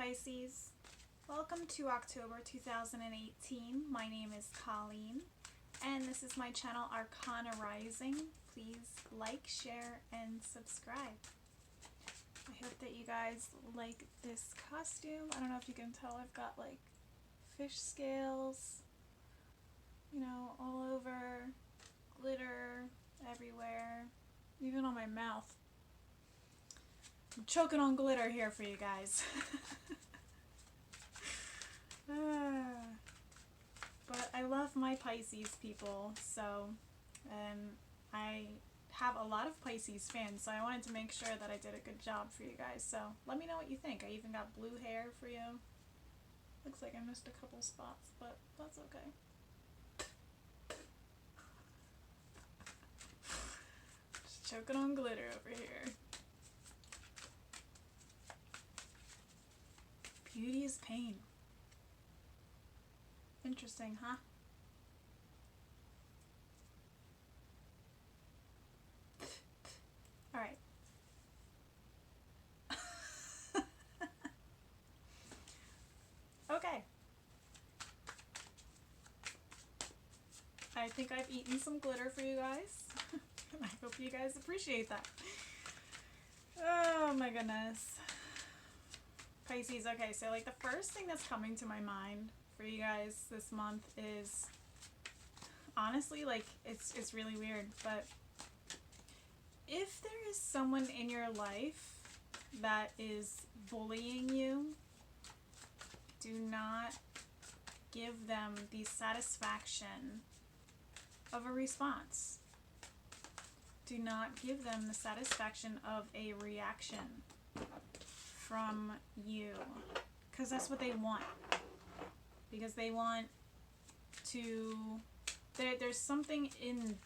Pisces. Welcome to October 2018. My name is Colleen, and this is my channel Arcana Rising. Please like, share, and subscribe. I hope that you guys like this costume. I don't know if you can tell, I've got like fish scales, you know, all over, glitter everywhere, even on my mouth. I'm choking on glitter here for you guys. But I love my Pisces people, so I have a lot of Pisces fans, so I wanted to make sure that I did a good job for you guys. So let me know what you think. I even got blue hair for you. Looks like I missed a couple spots, but that's okay. Just choking on glitter over here. Beauty is pain. Interesting, huh? Alright. Okay. I think I've eaten some glitter for you guys. I hope you guys appreciate that. Oh my goodness. Pisces, okay, so like the first thing that's coming to my mind for you guys this month is, honestly, like it's really weird, but if there is someone in your life that is bullying you, do not give them the satisfaction of a response. Do not give them the satisfaction of a reaction from you, because that's what they want. Because they want to, there's something in,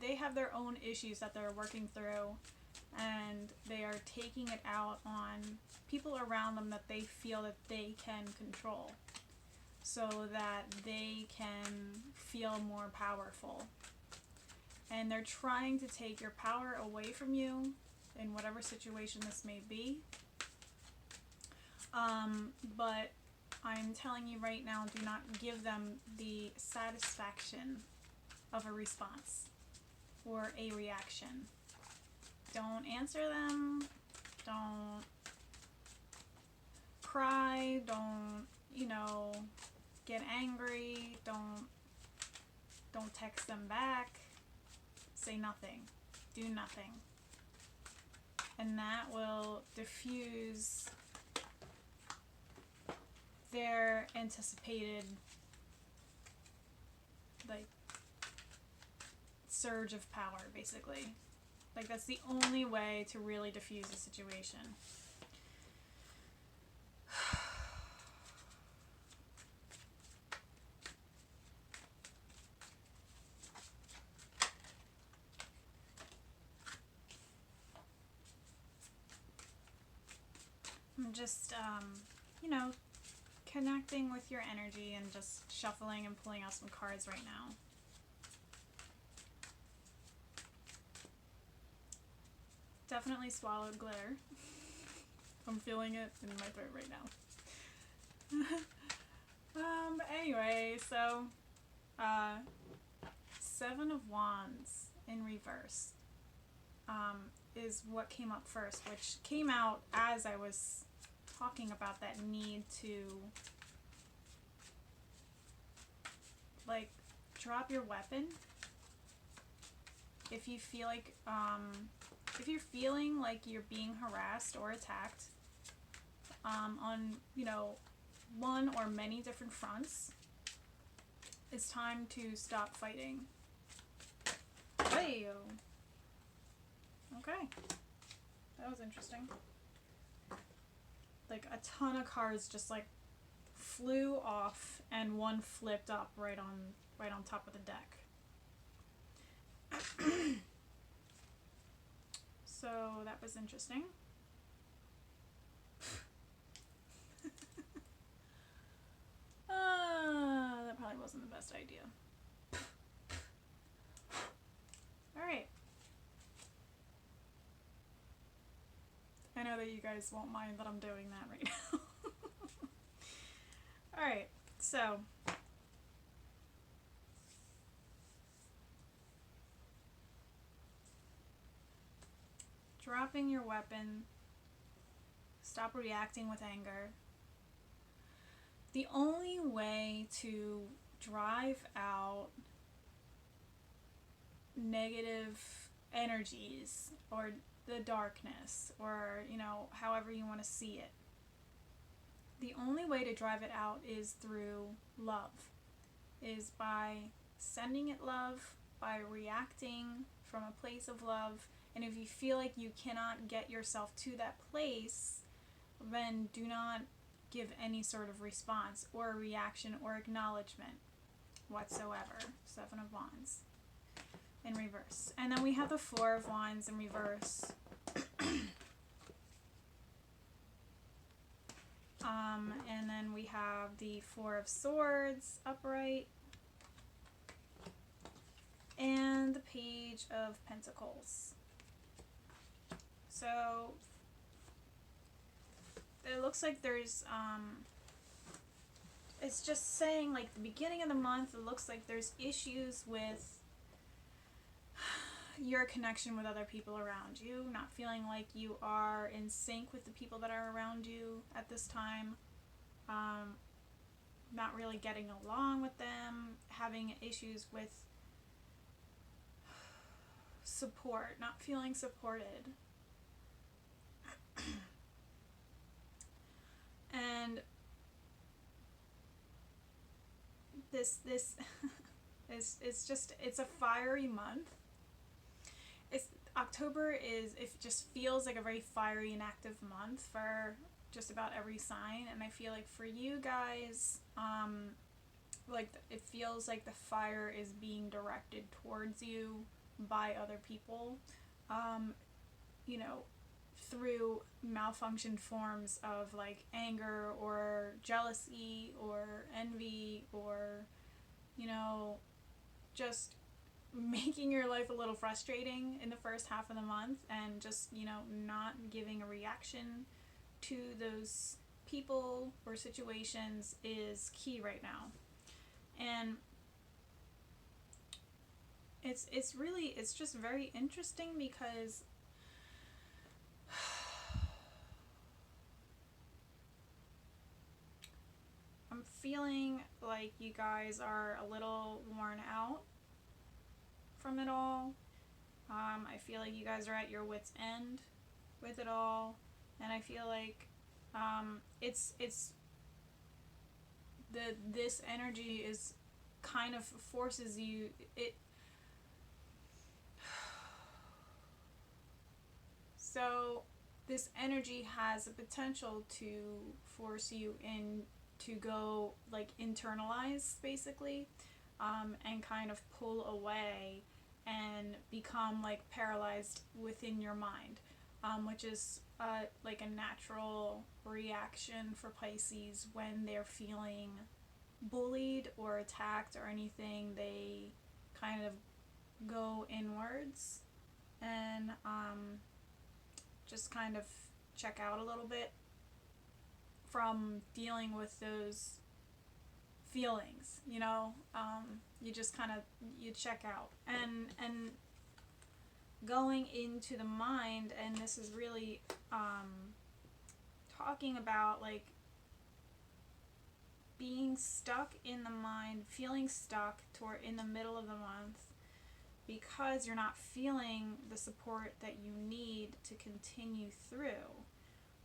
they have their own issues that they're working through, and they are taking it out on people around them that they feel that they can control, so that they can feel more powerful. And they're trying to take your power away from you in whatever situation this may be. But I'm telling you right now, do not give them the satisfaction of a response or a reaction. Don't answer them. Don't cry. Don't, you know, get angry. Don't text them back. Say nothing. Do nothing. And that will diffuse their anticipated, like, surge of power, basically. Like, that's the only way to really diffuse the situation. I'm just, you know, connecting with your energy and just shuffling and pulling out some cards right now. Definitely swallowed glitter. I'm feeling it in my throat right now. Anyway, so Seven of Wands in reverse is what came up first, which came out as I was talking about that need to, like, drop your weapon. If you feel like, if you're feeling like you're being harassed or attacked on, you know, one or many different fronts, it's time to stop fighting. Hey! Okay. That was interesting. Like, a ton of cards just, like, flew off, and one flipped up right on top of the deck. So that was interesting. That probably wasn't the best idea. Alright. I know that you guys won't mind that I'm doing that right now. Alright, so dropping your weapon, stop reacting with anger. The only way to drive out negative energies or the darkness, or, you know, however you want to see it, the only way to drive it out is through love, is by sending it love, by reacting from a place of love. And if you feel like you cannot get yourself to that place, then do not give any sort of response or reaction or acknowledgement whatsoever. Seven of Wands in reverse. And then we have the Four of Wands in reverse. And then we have the Four of Swords upright. And the Page of Pentacles. So it looks like there's, it's just saying, like, the beginning of the month, it looks like there's issues with your connection with other people around you, not feeling like you are in sync with the people that are around you at this time, not really getting along with them, having issues with support, not feeling supported. And this is just, it's a fiery month. October it just feels like a very fiery and active month for just about every sign, and I feel like for you guys, like it feels like the fire is being directed towards you by other people, you know, through malfunctioned forms of like anger or jealousy or envy, or, you know, just making your life a little frustrating in the first half of the month, and just, you know, not giving a reaction to those people or situations is key right now. And it's just very interesting because I'm feeling like you guys are a little worn out from it all. I feel like you guys are at your wit's end with it all, and I feel like this energy is kind of forces you, so this energy has the potential to force you in to go like internalize basically, and kind of pull away and become like paralyzed within your mind, which is like a natural reaction for Pisces when they're feeling bullied or attacked or anything. They kind of go inwards and just kind of check out a little bit from dealing with those feelings, you know. You just kind of, you check out, and going into the mind, and this is really talking about like being stuck in the mind, feeling stuck in the middle of the month because you're not feeling the support that you need to continue through.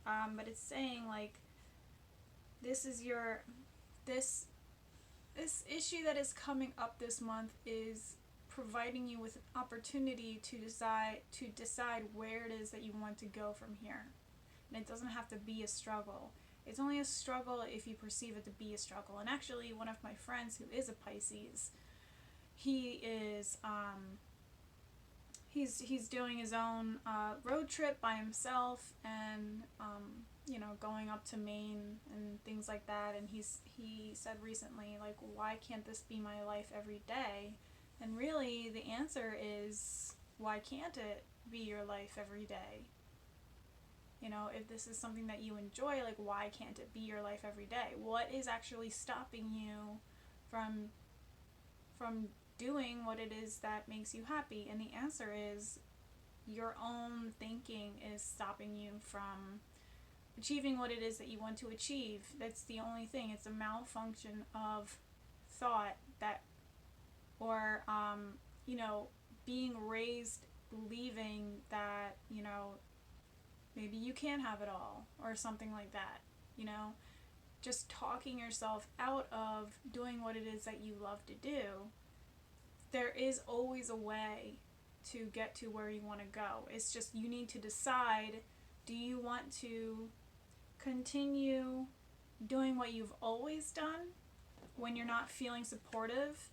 But it's saying like this issue that is coming up this month is providing you with an opportunity to decide where it is that you want to go from here. And it doesn't have to be a struggle. It's only a struggle if you perceive it to be a struggle. And actually, one of my friends who is a Pisces, he is he's doing his own road trip by himself, and you know, going up to Maine and things like that. And he said recently, like, why can't this be my life every day? And really, the answer is, why can't it be your life every day? You know, if this is something that you enjoy, like, why can't it be your life every day? What is actually stopping you from doing what it is that makes you happy? And the answer is your own thinking is stopping you from achieving what it is that you want to achieve. That's the only thing. It's a malfunction of thought that, or you know, being raised believing that, you know, maybe you can have it all or something like that, you know, just talking yourself out of doing what it is that you love to do. There is always a way to get to where you want to go. It's just you need to decide, do you want to continue doing what you've always done when you're not feeling supportive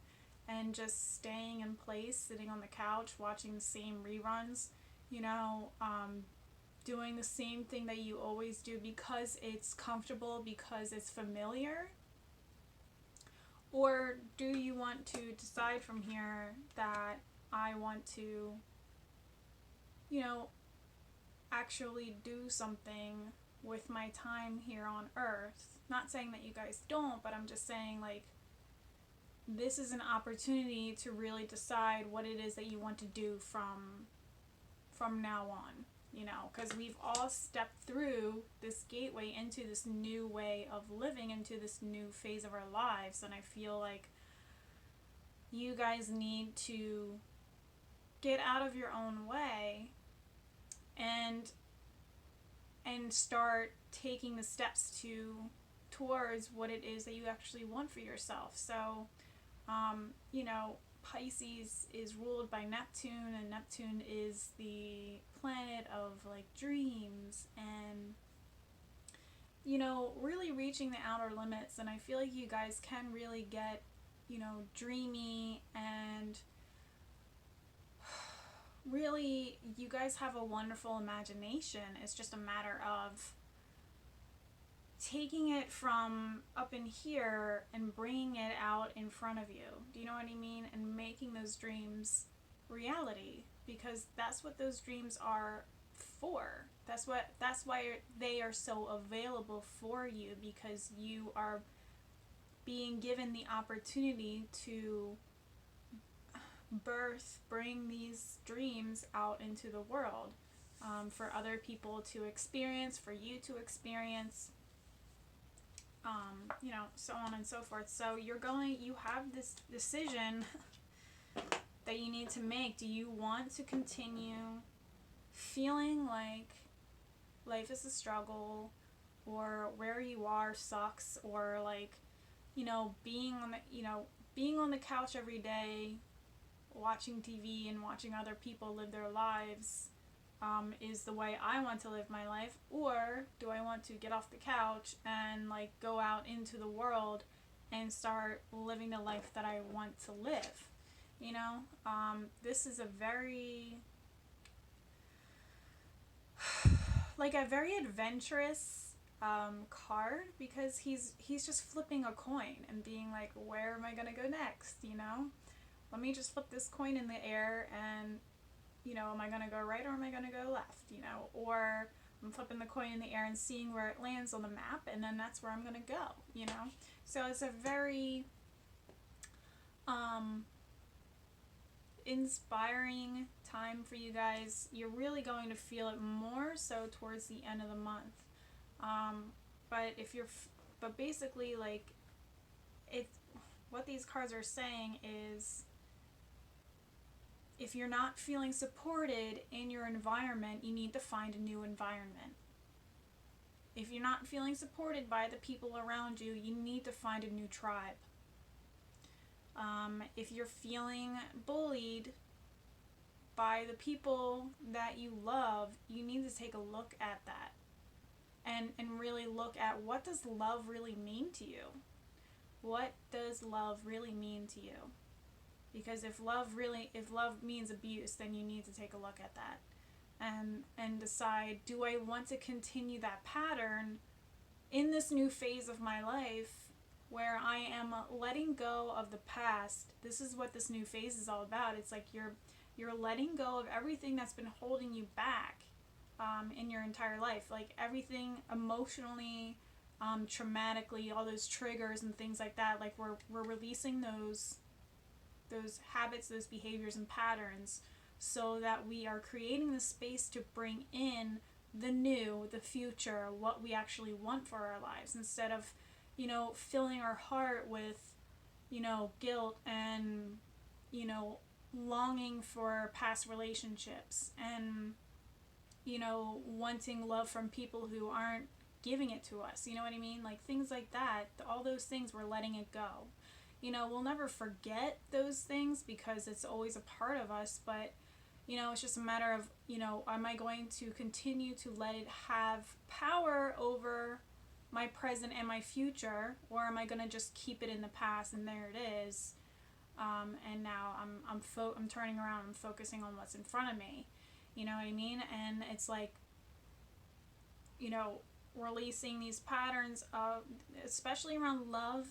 and just staying in place, sitting on the couch, watching the same reruns, you know, doing the same thing that you always do because it's comfortable, because it's familiar? Or do you want to decide from here that I want to, you know, actually do something with my time here on Earth? Not saying that you guys don't, but I'm just saying, like, this is an opportunity to really decide what it is that you want to do from now on, you know, because we've all stepped through this gateway into this new way of living, into this new phase of our lives, and I feel like you guys need to get out of your own way and start taking the steps towards what it is that you actually want for yourself. So you know, Pisces is ruled by Neptune, and Neptune is the planet of, like, dreams and, you know, really reaching the outer limits. And I feel like you guys can really get, you know, dreamy, and really you guys have a wonderful imagination. It's just a matter of taking it from up in here and bringing it out in front of you. Do you know what I mean? And making those dreams reality, because that's what those dreams are for. That's why they are so available for you, because you are being given the opportunity to bring these dreams out into the world, for other people to experience, for you to experience, you know, so on and so forth. So you have this decision that you need to make. Do you want to continue feeling like life is a struggle, or where you are sucks, or, like, you know, being on the couch every day watching TV and watching other people live their lives is the way I want to live my life? Or do I want to get off the couch and, like, go out into the world and start living the life that I want to live? You know, this is a very, like, a very adventurous card, because he's just flipping a coin and being like, where am I gonna go next? You know, let me just flip this coin in the air, and, you know, am I going to go right or am I going to go left, you know? Or I'm flipping the coin in the air and seeing where it lands on the map, and then that's where I'm going to go, you know? So it's a very inspiring time for you guys. You're really going to feel it more so towards the end of the month. But basically, like, what these cards are saying is, if you're not feeling supported in your environment, you need to find a new environment. If you're not feeling supported by the people around you, you need to find a new tribe. If you're feeling bullied by the people that you love, you need to take a look at that and really look at, what does love really mean to you? What does love really mean to you? Because if love means abuse, then you need to take a look at that and decide, do I want to continue that pattern in this new phase of my life where I am letting go of the past? This is what this new phase is all about. It's like you're letting go of everything that's been holding you back, in your entire life. Like everything emotionally, traumatically, all those triggers and things like that. Like we're releasing those habits, those behaviors and patterns, so that we are creating the space to bring in the new, the future, what we actually want for our lives, instead of, filling our heart with, guilt and, longing for past relationships and, wanting love from people who aren't giving it to us. You know what I mean? Like things like that, all those things, we're letting it go. We'll never forget those things because it's always a part of us, but, it's just a matter of, am I going to continue to let it have power over my present and my future, or am I going to just keep it in the past and there it is? And now I'm turning around and focusing on what's in front of me. You know what I mean? And it's like, releasing these patterns of, especially around love,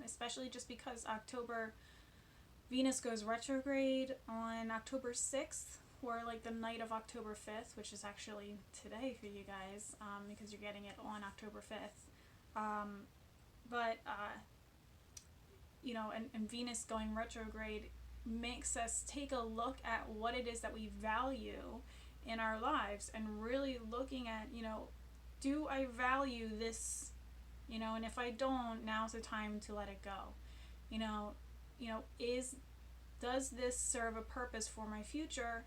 especially just because October, Venus goes retrograde on October 6th, or like the night of October 5th, which is actually today for you guys, because you're getting it on October 5th. And Venus going retrograde makes us take a look at what it is that we value in our lives, and really looking at, do I value this, and if I don't, now's the time to let it go. Does this serve a purpose for my future,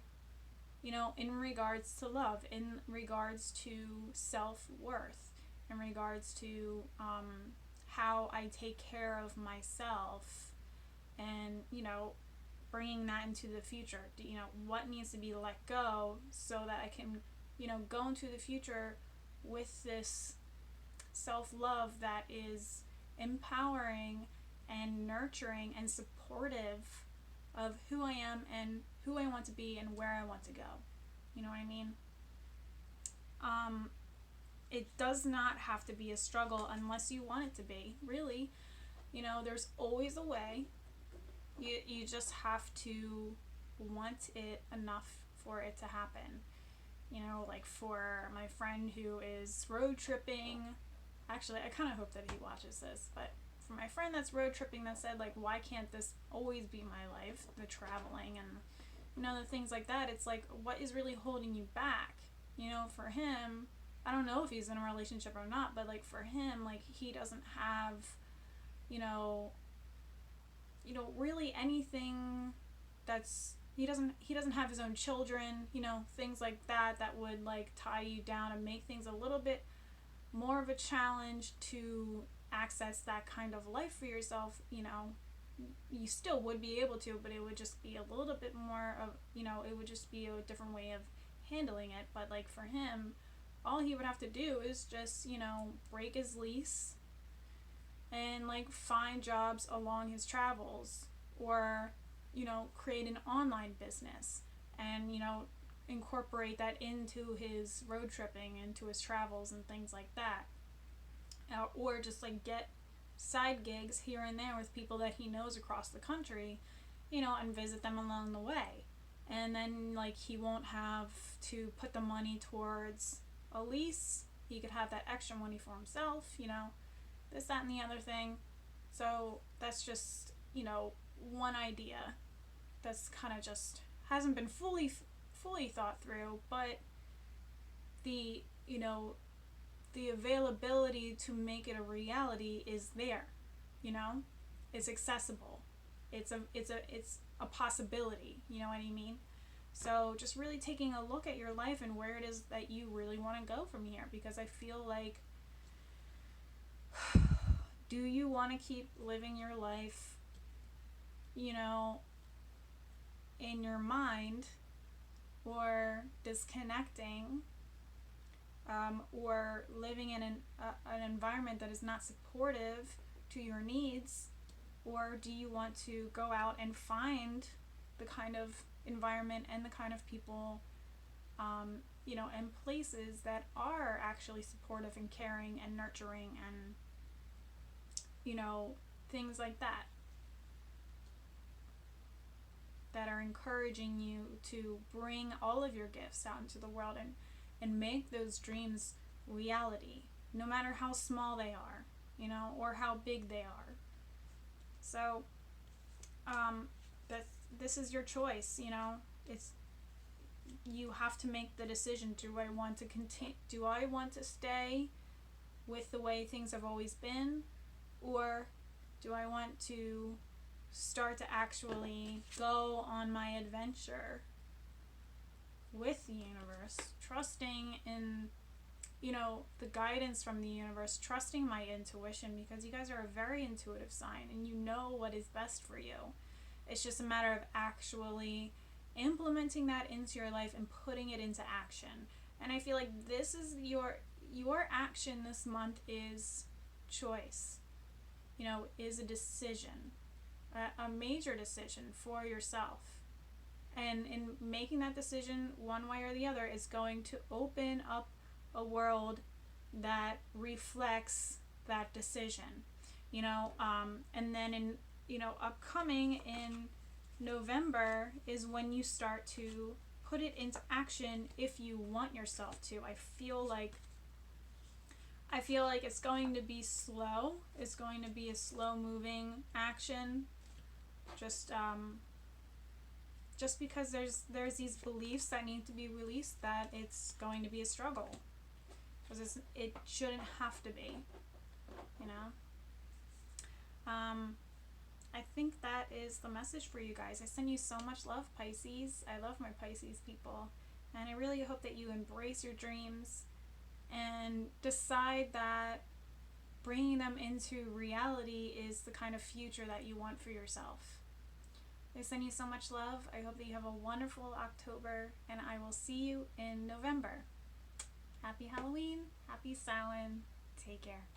in regards to love, in regards to self-worth, in regards to how I take care of myself, and, bringing that into the future. What needs to be let go so that I can, go into the future with this self-love that is empowering and nurturing and supportive of who I am and who I want to be and where I want to go. You know what I mean? It does not have to be a struggle unless you want it to be, really. There's always a way. You just have to want it enough for it to happen. Like for my friend who is road tripping, actually I kind of hope that he watches this, but for my friend that's road tripping, that said, like, why can't this always be my life, the traveling and, the things like that. It's like, what is really holding you back? For him, I don't know if he's in a relationship or not, but like for him, like he doesn't have, really anything that's, he doesn't have his own children, things like that would like tie you down and make things a little bit more of a challenge to access that kind of life for yourself. You still would be able to, but it would just be a little bit more of, it would just be a different way of handling it. But like for him, all he would have to do is just, break his lease and like find jobs along his travels, or, create an online business and, incorporate that into his road tripping, into his travels and things like that. Or just like get side gigs here and there with people that he knows across the country, and visit them along the way. And then like he won't have to put the money towards a lease. He could have that extra money for himself, this, that, and the other thing. So that's just, one idea that's kind of just hasn't been fully thought through, but the availability to make it a reality is there. It's accessible. It's a possibility. You know what I mean? So just really taking a look at your life and where it is that you really want to go from here, because I feel like, do you want to keep living your life, in your mind, or disconnecting, or living in an environment that is not supportive to your needs? Or do you want to go out and find the kind of environment and the kind of people, and places that are actually supportive and caring and nurturing and, things like that are encouraging you to bring all of your gifts out into the world and make those dreams reality, no matter how small they are, you know, or how big they are. So this is your choice, you know. It's, you have to make the decision. Do I want to continue, do I want to stay with the way things have always been, or do I want to start to actually go on my adventure with the universe, trusting in, you know, the guidance from the universe, trusting my intuition, because you guys are a very intuitive sign and you know what is best for you. It's just a matter of actually implementing that into your life and putting it into action. And I feel like this is your action this month is choice, you know, is a decision, a major decision for yourself. And in making that decision one way or the other is going to open up a world that reflects that decision, you know. And then in, you know, upcoming in November is when you start to put it into action if you want yourself to. I feel like it's going to be slow. It's going to be a slow moving action. Just because there's these beliefs that need to be released, that it's going to be a struggle. Because it shouldn't have to be, you know. I think that is the message for you guys. I send you so much love, Pisces. I love my Pisces people. And I really hope that you embrace your dreams and decide that bringing them into reality is the kind of future that you want for yourself. I send you so much love. I hope that you have a wonderful October, and I will see you in November. Happy Halloween. Happy Samhain. Take care.